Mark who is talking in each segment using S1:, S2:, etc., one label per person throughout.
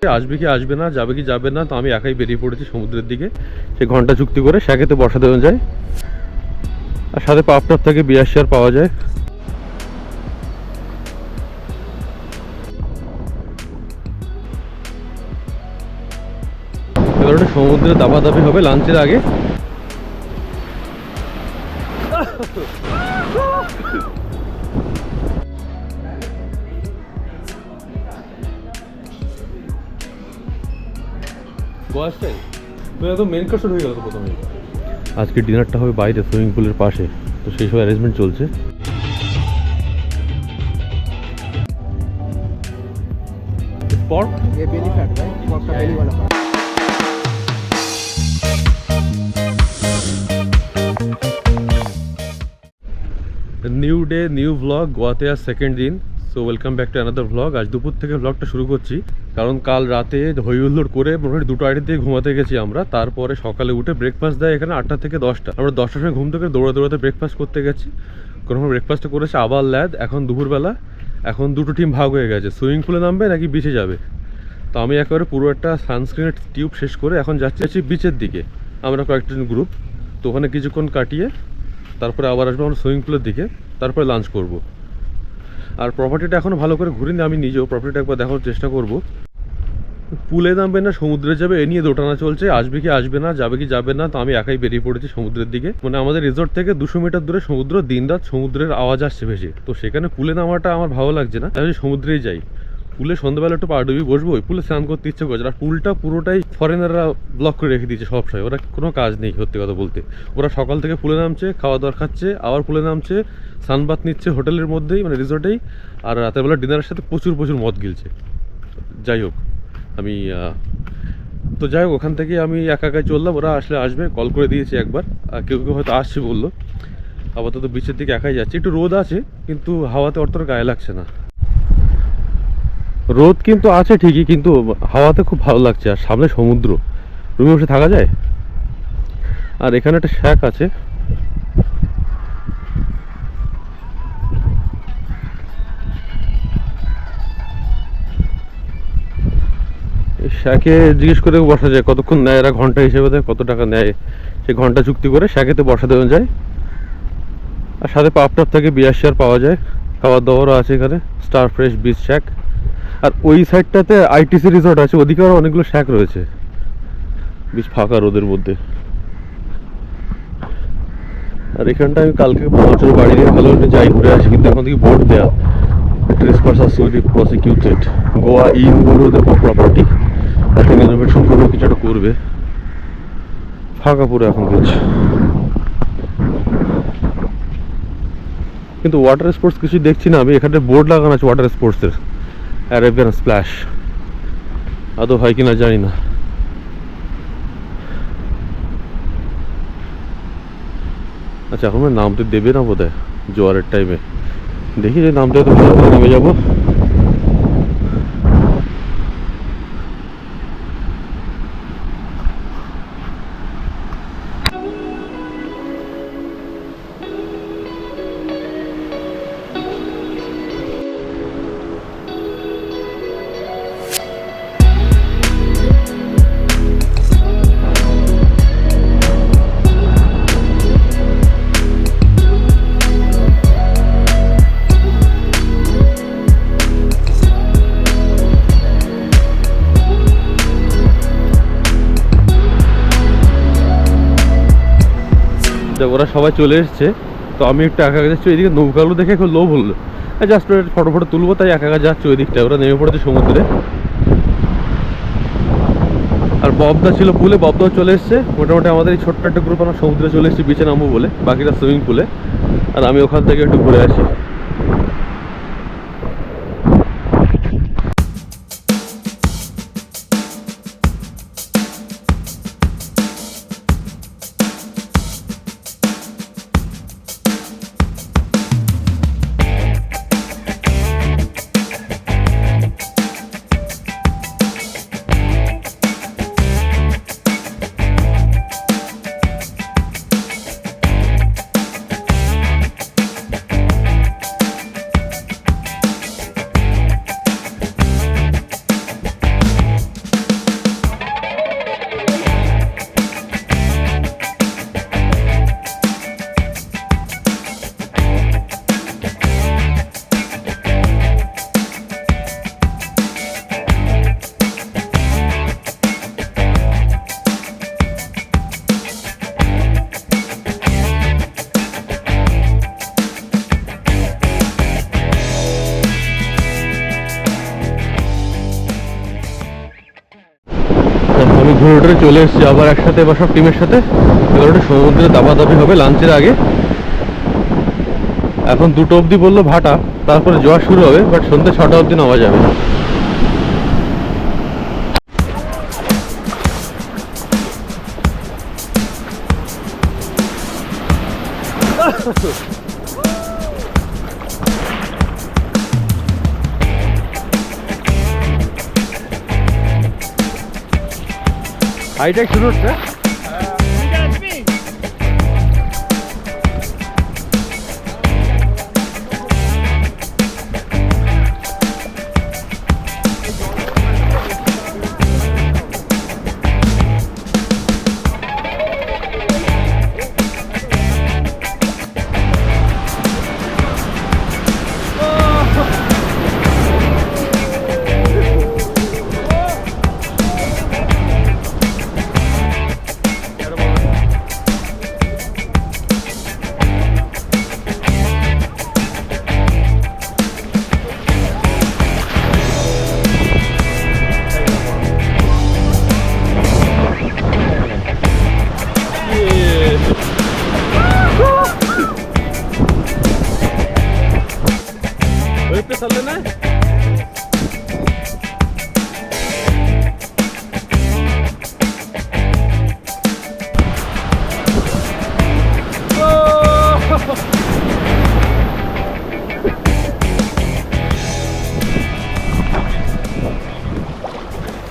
S1: আসবে কি আসবে না, যাবে কি যাবে না, তো আমি একাই বেরিয়ে পড়েছি সমুদ্রের দিকে। সে ঘন্টা চুক্তি করে শ্যাকেতে বসা দেওয়া যায়, আর সাথে পাপ টাপ থেকে বিয়ার শেয়ার পাওয়া যায়। এবার ওটা সমুদ্রে দাবাদাবি হবে লাঞ্চের আগে। মেন কোর্স হয়ে গেল তো প্রথমে। আজকে ডিনারটা হবে বাইরে সুইমিং পুলের পাশে, তো সেই সব অ্যারেঞ্জমেন্ট চলছে। Pork?
S2: ये belly fat है, pork का belly वाला part।
S1: New day new vlog, গোয়াতে আজ সেকেন্ড দিন। So welcome back to another vlog. আজ দুপুর থেকে ভ্লগটা শুরু করছি, কারণ কাল রাতে হই হুল্লোড় করে মোটামুটি 2টা আড়াইটার দিকে ঘুমাতে গেছি আমরা। তারপরে সকালে উঠে ব্রেকফাস্ট দেয় এখানে 8টা থেকে 10টা। আমরা 10টার সময় ঘুম থেকে দৌড়াতে ব্রেকফাস্ট করতে গেছি। কোনো ব্রেকফাস্টটা করেছে আবার ল্যাদ। এখন দুপুরবেলা, এখন দুটো টিম ভাগ হয়ে গেছে, সুইমিং পুলে নামবে নাকি বিচে যাবে। তো আমি একেবারে পুরো একটা সানস্ক্রিনের টিউব শেষ করে এখন যাচ্ছি বিচের দিকে। আমরা কয়েকজন গ্রুপ, তো ওখানে কিছুক্ষণ কাটিয়ে তারপরে আবার আসবো আমরা সুইমিং পুলের দিকে, তারপরে লাঞ্চ করব। আর প্রপার্টিটা এখনও ভালো করে ঘুরিনি, আমি নিজেও প্রপার্টিটা একবার দেখার চেষ্টা করব। পুলে নামবে না সমুদ্রে যাবে এ নিয়ে দোটানা চলছে, আসবে কি আসবে না, যাবে কি যাবে না। তো আমি একাই বেরিয়ে পড়েছি সমুদ্রের দিকে। মানে আমাদের রিসোর্ট থেকে 200 মিটার দূরে সমুদ্র, দিনরাত সমুদ্রের আওয়াজ আসছে ভেসে। তো সেখানে পুলে নামাটা আমার ভালো লাগছে না, তাই সমুদ্রেই যাই। পুলে সন্ধ্যাবেলা একটু পাড়ডুবি বসবো, ওই পুলে স্নান করতে ইচ্ছে করছে। আর পুলটা পুরোটাই ফরেনাররা ব্লক করে রেখে দিয়েছে সব সময়, ওরা কোনো কাজ নেই সত্যি কথা বলতে। ওরা সকাল থেকে পুলে নামছে, খাওয়া দাওয়া খাচ্ছে, আবার পুলে নামছে, সানবাত নিচ্ছে হোটেলের মধ্যেই, মানে রিসোর্টেই। আর রাতের বেলা ডিনারের সাথে প্রচুর মদ গিলছে। যাই হোক, আমি তো যাই হোক ওখান থেকে আমি একা একাই চললাম। ওরা আসলে আসবে, কল করে দিয়েছি একবার, কেউ কেউ হয়তো আসছে বললো। আপাতত বিচের দিকে একাই যাচ্ছি। একটু রোদ আছে কিন্তু হাওয়াতে অতটা গায়ে লাগছে না। রোদ কিন্তু আছে ঠিকই, কিন্তু হাওয়াতে খুব ভালো লাগছে। আর সামনে সমুদ্র, রুমে বসে থাকা যায়। আর এখানে একটা শ্যাক আছে, এই শ্যাকে জিজ্ঞেস করে বসা যায় কতক্ষণ নেয় এরা, ঘন্টা হিসেবে দেয়, কত টাকা নেয়। সে ঘন্টা চুক্তি করে শ্যাকেতে বসা দেওয়া যায়, আর সাথে পাপ টাপ থেকে বিয়ার শেয়ার পাওয়া যায়। খাবার দাবারও আছে এখানে, স্টার ফ্রেশ বিচ শ্যাক। আর ওই সাইডটাতে আইটিসি রিসোর্ট আছে, ওদিকে আরও অনেকগুলো শ্যাক রয়েছে বেশ ফাঁকা রোদের মধ্যে। আর এখানটা আমি কালকে বছর বাড়ি দিয়ে ভালো একটা যাই ঘুরে আসি, কিন্তু এখন থেকে বোর্ড দেওয়া trespassers will be prosecuted. Goa ইন বলে ওদের প্রপার্টি, এখন রিনোভেশন করবে, কিছু একটা করবে। ফাঁকা পুরো এখন বিচ, কিন্তু ওয়াটার স্পোর্টস কিছু দেখছি না আমি। এখানে বোর্ড লাগানো আছে ওয়াটার স্পোর্টসের, অ্যারাবিয়ান স্প্ল্যাশ, আদৌ হয় কিনা জানি না। আচ্ছা এখন নামতে দেবে না বোধ হয় জোয়ারের টাইমে, দেখি যে নামতে তো নেমে যাবো। ওরা সবাই চলে এসছে, তো আমি একটু একা যাচ্ছি। ওইদিকে নৌকাগুলো দেখে খুব লোভ হলো, জাস্ট ফটো তুলবো, তাই একা যাচ্ছি ওই দিকটা। ওরা নেমে পড়েছে সমুদ্রে। আর ববদা ছিল পুলে, ববদাও চলে এসছে। মোটামুটি আমাদের এই ছোট্ট একটা গ্রুপ আমরা সমুদ্রে চলে এসেছি বিচে নামবো বলে, বাকিটা সুইমিং পুলে। আর আমি ওখান থেকে একটু ঘুরে আসি। ঘুরে টুরে চলে এসেছি আবার একসাথে বা সব টিমের সাথে। এবার একটু সমুদ্রে দাবাদাবি হবে লাঞ্চের আগে। এখন 2টো অবধি বললো ভাটা, তারপরে জোয়ার শুরু হবে, বাট সন্ধ্যে 6টা অবধি নামা যাবে। হাইটেক শুরু হচ্ছে।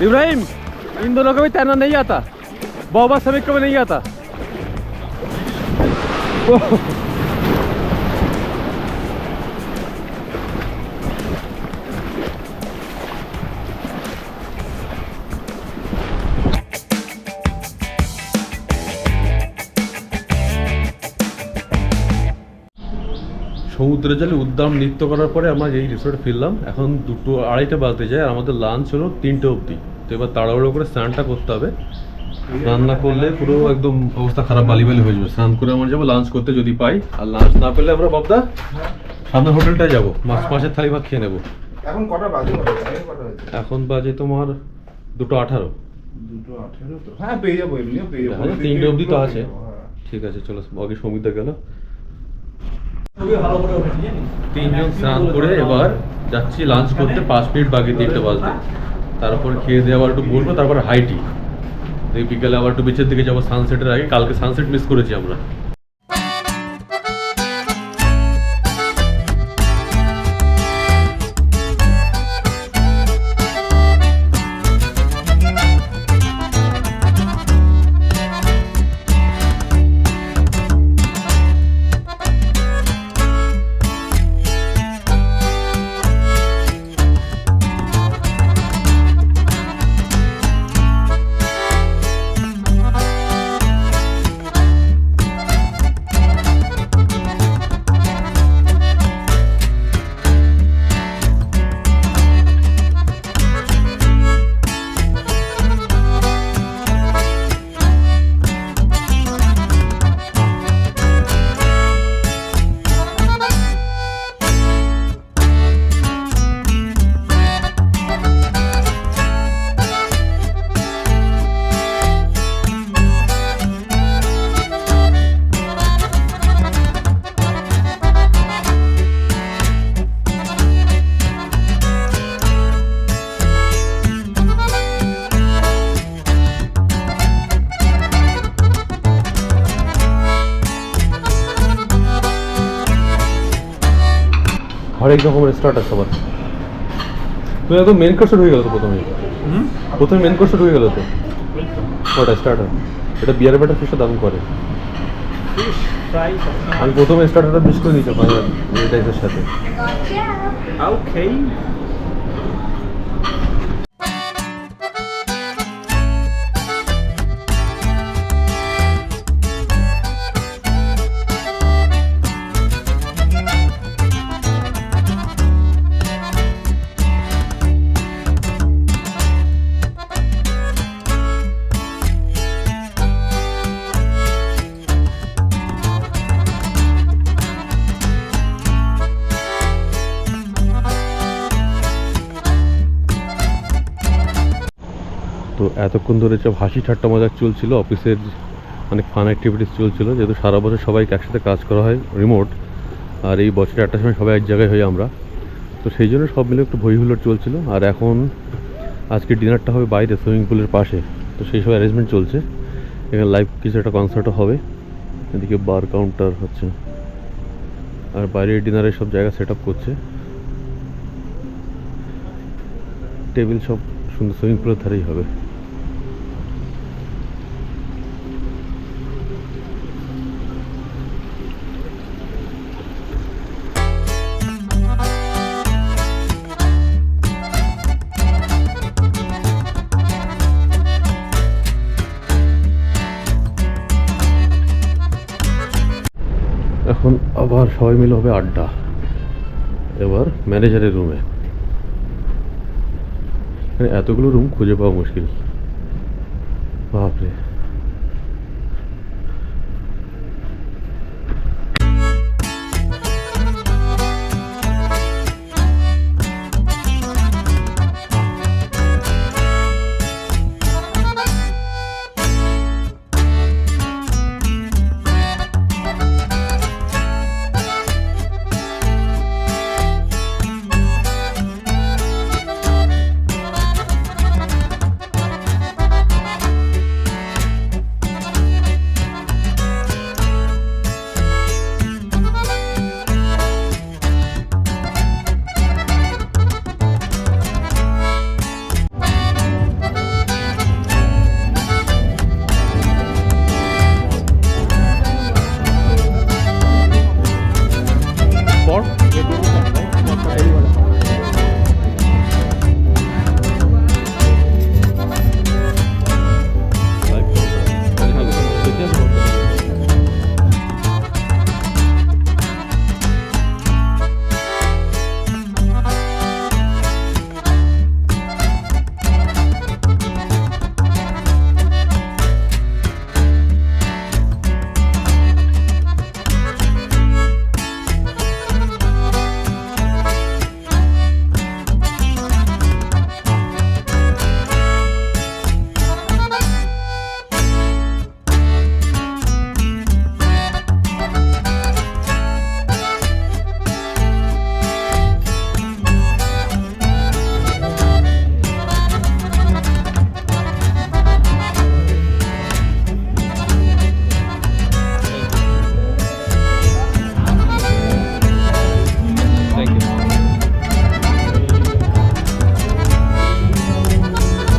S1: इब्राहिम, इन दोनों को भी तैरना नहीं आता, बाबा सभी को भी नहीं आता। সমুদ্রে জলে উদ্দাম নৃত্য করার পরে আমরা এই রিসোর্টে ফিরলাম। এখন 2টো 2:30 বাজতে যায়, আর আমাদের লাঞ্চ হলো 3টে অবধি। তো এবার তাড়াহুড়ো করে স্নানটা করতে হবে, স্নান না করলে পুরো একদম অবস্থা খারাপ, বালি বালি হয়ে যাবে। স্নান করে আমরা যাবো লাঞ্চ করতে যদি পাই, আর লাঞ্চ না পেলে আমরা বাবদা সামনের হোটেলটায় যাবো, মাছের থালি ভাত খেয়ে নেবো।
S2: এখন কটা বাজে? কটা হয়েছে?
S1: এখন বাজে তোমার 2:18।
S2: 2:18 তো? হ্যাঁ, পেয়ে যাবো, এমনিও পেয়ে যাবো।
S1: 3টে অবধি তো আছে। ঠিক আছে, চলো আগে সৌমিতা গেল। 3জন স্নান করে এবার যাচ্ছি লাঞ্চ করতে। 5 মিনিট বাকি 3টে বাজতে। তারপর খেয়ে দিয়ে আবার একটু বলবো, তারপরে হাইটি। এই বিকালে আবার একটু বিচের দিকে যাবো সানসেটের আগে। কালকে সানসেট মিস করেছি আমরা। হরেক রকমের স্টার্ট আছে সবার। তো একদম মেন কোর্স হয়ে গেল তো প্রথমে মেন কোর্স হয়ে গেল তো। ওটা স্টার্টার, এটা বিয়ার ব্যাটার ফিশটা দাম করে। আমি প্রথমে স্টার্টারটা মিস করে দিয়েছি এই টাইপের সাথে।
S3: Okay.
S1: তো এতক্ষণ ধরে সব হাসি ঠাট্টা মজাক চলছিল, অফিসের অনেক ফান অ্যাক্টিভিটিস চলছিল, যেহেতু সারা বছর সবাইকে একসাথে কাজ করা হয় রিমোট, আর এই বছরে একটা সময় সবাই এক জায়গায় হই আমরা, তো সেই জন্য সব মিলে একটু হই হুল্লোড় চলছিল। আর এখন আজকে ডিনারটা হবে বাইরে সুইমিং পুলের পাশে, তো সেই সব অ্যারেঞ্জমেন্ট চলছে। এখানে লাইভ কিছু একটা কনসার্টও হবে, এদিকে বার কাউন্টার হচ্ছে, আর বাইরে ডিনারের সব জায়গা সেট আপ করছে, টেবিল সব সুন্দর সুইমিং পুলের ধারেই হবে। এখন আবার সবাই মিলে হবে আড্ডা, এবার ম্যানেজারের রুমে। এতগুলো রুম খুঁজে পাওয়া মুশকিল, বাপরে।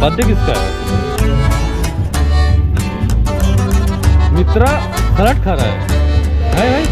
S1: बर्थडे किसका है? मित्रा सलाद खा रहा है भाई।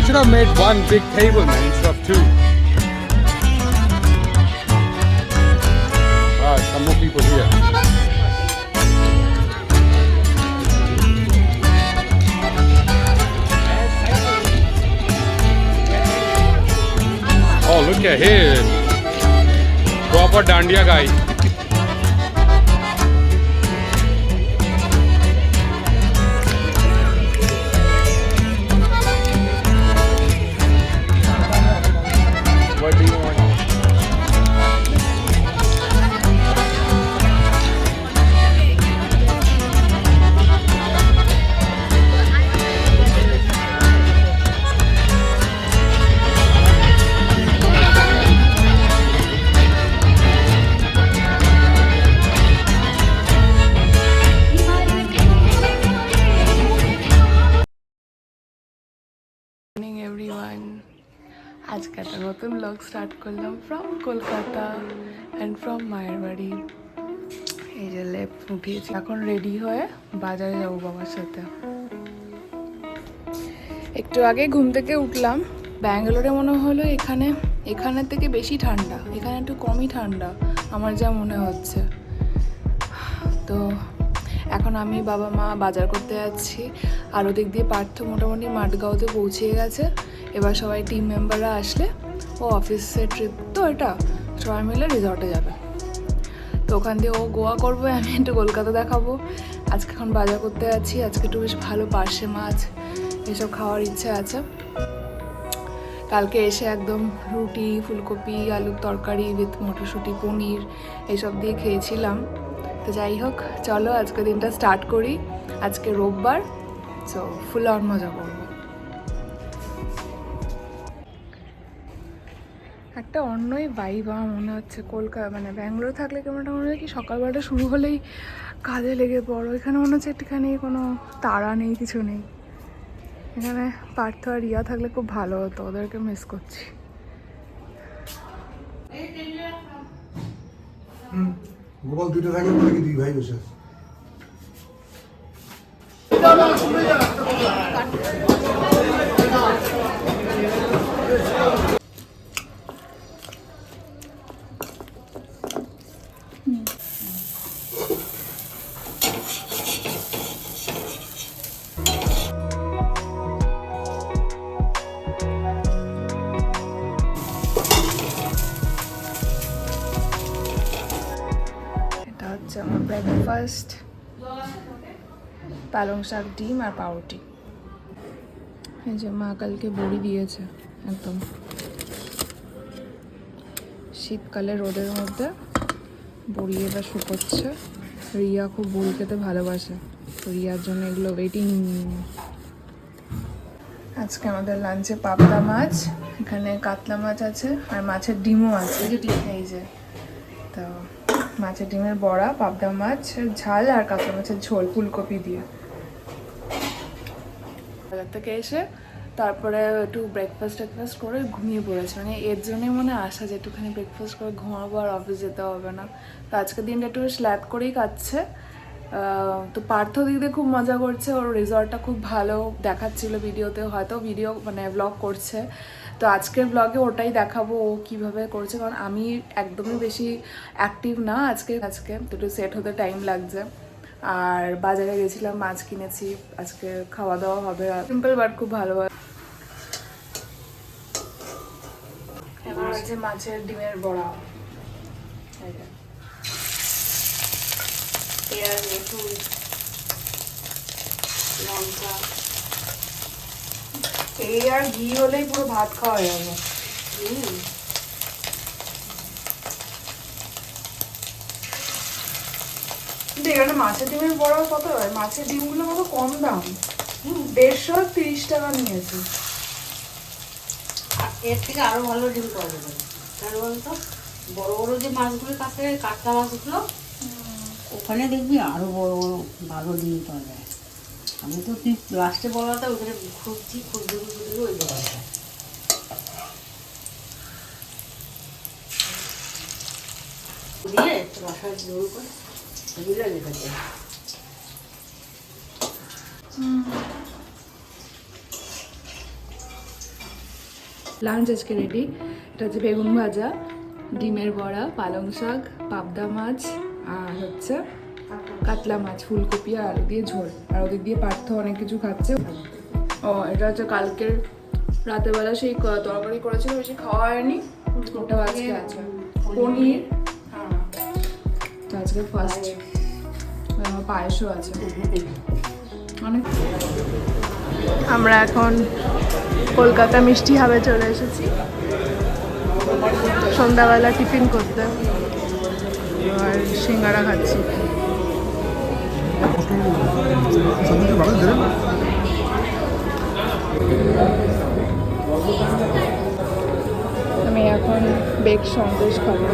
S2: Should have made one big table, man, instead of two. Alright, some more people here. Oh, look at him. Proper Dandiya guy. What do you want?
S4: Everyone, আজকে একটা নতুন ব্লগ স্টার্ট করলাম ফ্রম কলকাতা অ্যান্ড ফ্রম মায়ের বাড়ি। এই যে লেপ উঠিয়েছি, এখন রেডি হয়ে বাজারে যাবো বাবার সাথে। একটু আগে ঘুম থেকে উঠলাম। ব্যাঙ্গালোরে মনে হলো এখানের থেকে বেশি ঠান্ডা, এখানে একটু কমই ঠান্ডা আমার যা মনে হচ্ছে। তো এখন আমি বাবা মা বাজার করতে যাচ্ছি, আর ওদিক দিয়ে পার্থ মোটামুটি মাঠগাঁওতে পৌঁছিয়ে গেছে। এবার সবাই টিম মেম্বাররা আসলে ও অফিসের ট্রিপ তো এটা, সবাই মিলে রিসর্টে যাবে। তো ওখান দিয়ে ও গোয়া করবে, আমি একটু কলকাতা দেখাবো। আজকে এখন বাজার করতে যাচ্ছি, আজকে একটু বেশ ভালো পার্শে মাছ এসব খাওয়ার ইচ্ছা আছে। কালকে এসে একদম রুটি, ফুলকপি, আলুর তরকারি উইথ মটরশুঁটি, পনির এসব দিয়ে খেয়েছিলাম। তো যাই হোক, চলো আজকে দিনটা স্টার্ট করি। আজকে রোববার, সো ফুল অন মজা করবো। একটা অন্যই ভাইব আমার মনে হচ্ছে কলকাতা, মানে ব্যাঙ্গালোর থাকলে কেমনটা মনে হয় কি সকালবেলাটা শুরু হলেই কাজে লেগে পড়ো। এখানে মনে হচ্ছে একটুখানি কোনো তাড়া নেই, কিছু নেই। এখানে পার্থ আর রিয়া থাকলে খুব ভালো হতো, ওদেরকে মিস করছি।
S5: গোপাল দুইটা থাকলে বলে কি দুই ভাই বসে আছে।
S4: এটা হচ্ছে আমার ব্রেকফাস্ট, পালং শাক, ডিম আর পাউরুটি। এই যে মা কালকে বড়ি দিয়েছে, একদম শীতকালে রোদের মধ্যে বড়ি এবার শুকোচ্ছে। রিয়া খুব বড়ি খেতে ভালোবাসে, তো রিয়ার জন্য এগুলো ওয়েটিং। আজকে আমাদের লাঞ্চে পাবদা মাছ, এখানে কাতলা মাছ আছে আর মাছের ডিমও আছে। এই যে তো মাছের ডিমের বড়া, পাবদা মাছের ঝাল আর কাতলা মাছের ঝোল ফুলকপি দিয়ে। বাজার থেকে এসে তারপরে একটু ব্রেকফাস্ট করে ঘুমিয়ে পড়েছে, মানে এর জন্যই মনে আসা যে একটুখানি ব্রেকফাস্ট করে ঘুমাবো আর অফিস যেতে হবে না। তো আজকের দিনটা একটু স্ল্যাপ করেই কাটছে। তো পার্থ দিক দিয়ে খুব মজা করছে, ওর রিসর্টটা খুব ভালো দেখাচ্ছিল ভিডিওতে, হয়তো ভিডিও মানে ব্লগ করছে। তো আজকের ব্লগে ওটাই দেখাবো ও কীভাবে করছে, কারণ আমি একদমই বেশি অ্যাক্টিভ না আজকে তো একটু সেট হতে টাইম লাগছে। আর বাজারে গেছিলাম, মাছ কিনেছি, আজকে খাওয়া দাওয়া হবে সিম্পল বাট খুব ভালো। এবার আছে মাছের ডিমের বড়া, পেঁয়াজ, রসুন, লঙ্কা, এই আর ঘি হলেই পুরো ভাত খাওয়া হয়ে যাবে। কিন্তু এখানে মাছের ডিমের বড়া কত হয়? মাছের ডিমগুলো কত কম দাম, 130 টাকা নিয়েছে।
S6: এর থেকে আরো ভালো ডিম পাওয়া যাবে, কেন বলতো? বড় বড় যে মাছগুলোর কাছে কাতলা মাছগুলো, ওখানে দেখবি আরো বড় বড় ভালো ডিম পাওয়া যায়। আমি তো তুই লাস্টে বলাটা ওখানে খুঁজছি ওই জায়গাটা দিয়ে রসায় জোর করে এগুলো লেখাতে।
S4: লাঞ্চ আজকে রেডি। এটা হচ্ছে বেগুন ভাজা, ডিমের বড়া, পালং শাক, পাবদা মাছ আর হচ্ছে কাতলা মাছ, ফুলকপি আর আলু দিয়ে ঝোল। আর ওদিক দিয়ে পার্থ অনেক কিছু খাচ্ছে। ও এটা হচ্ছে কালকের রাতেবেলা সেই তরকারি করেছিল, বেশি খাওয়া হয়নি, ওটাও আজকে আছে। পনির, তো আজকে ফার্স্ট পায়েসও আছে অনেক। আমরা এখন কলকাতা মিষ্টি হাবে চলে এসেছি সন্ধ্যাবেলা টিফিন করতে, আর সিঙ্গারা খাচ্ছি। আমি এখন বেক সন্দেশ খাবো।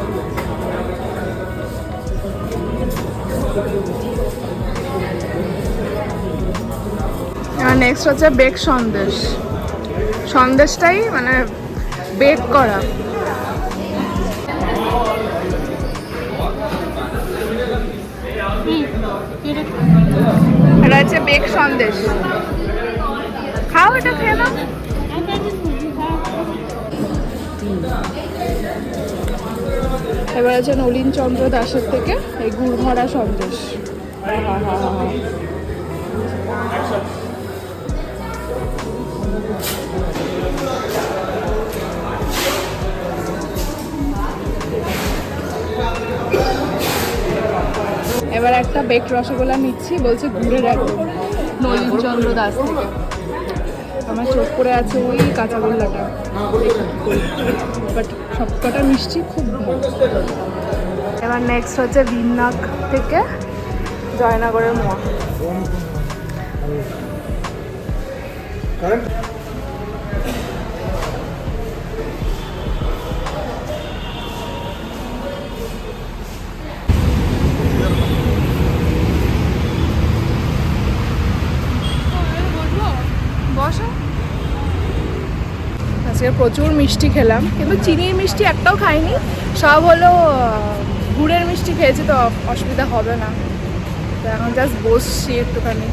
S4: নেক্সট হচ্ছে বেক সন্দেশ। সন্দেশটাই মানে বেক করা। এটা হচ্ছে বেক সন্দেশ। খাও, এটা খেয়ে নাও। এবার আছে নলিন চন্দ্র দাসের থেকে এই গুড় ভরা সন্দেশ। এবার একটা বেক রসগোল্লা নিচ্ছি, বলছে গুড়ের একদম, নলিন চন্দ্র দাস থেকে। আমার চোখ পড়ে আছে ওই কাঁচাগোল্লাটা, বাট সবকটা মিষ্টি খুব ভালো। এবার নেক্সট হচ্ছে ভিন্নাক থেকে জয়নগরের মোয়া। বসো। আজকে প্রচুর মিষ্টি খেলাম, কিন্তু চিনির মিষ্টি একটাও খাইনি, সব হলো গুড়ের মিষ্টি খেয়েছি, তো অসুবিধা হবে না। তো এখন জাস্ট বসছি একটুখানি।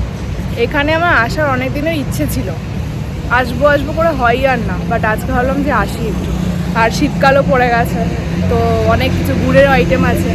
S4: এখানে আমার আসার অনেক দিনের ইচ্ছে ছিল, আসবো আসবো করে হয়ই আর না, বাট আজকে ভাবলাম যে আসি একটু। আর শীতকালও পড়ে গেছে, তো অনেক কিছু গুড়ের আইটেম আছে,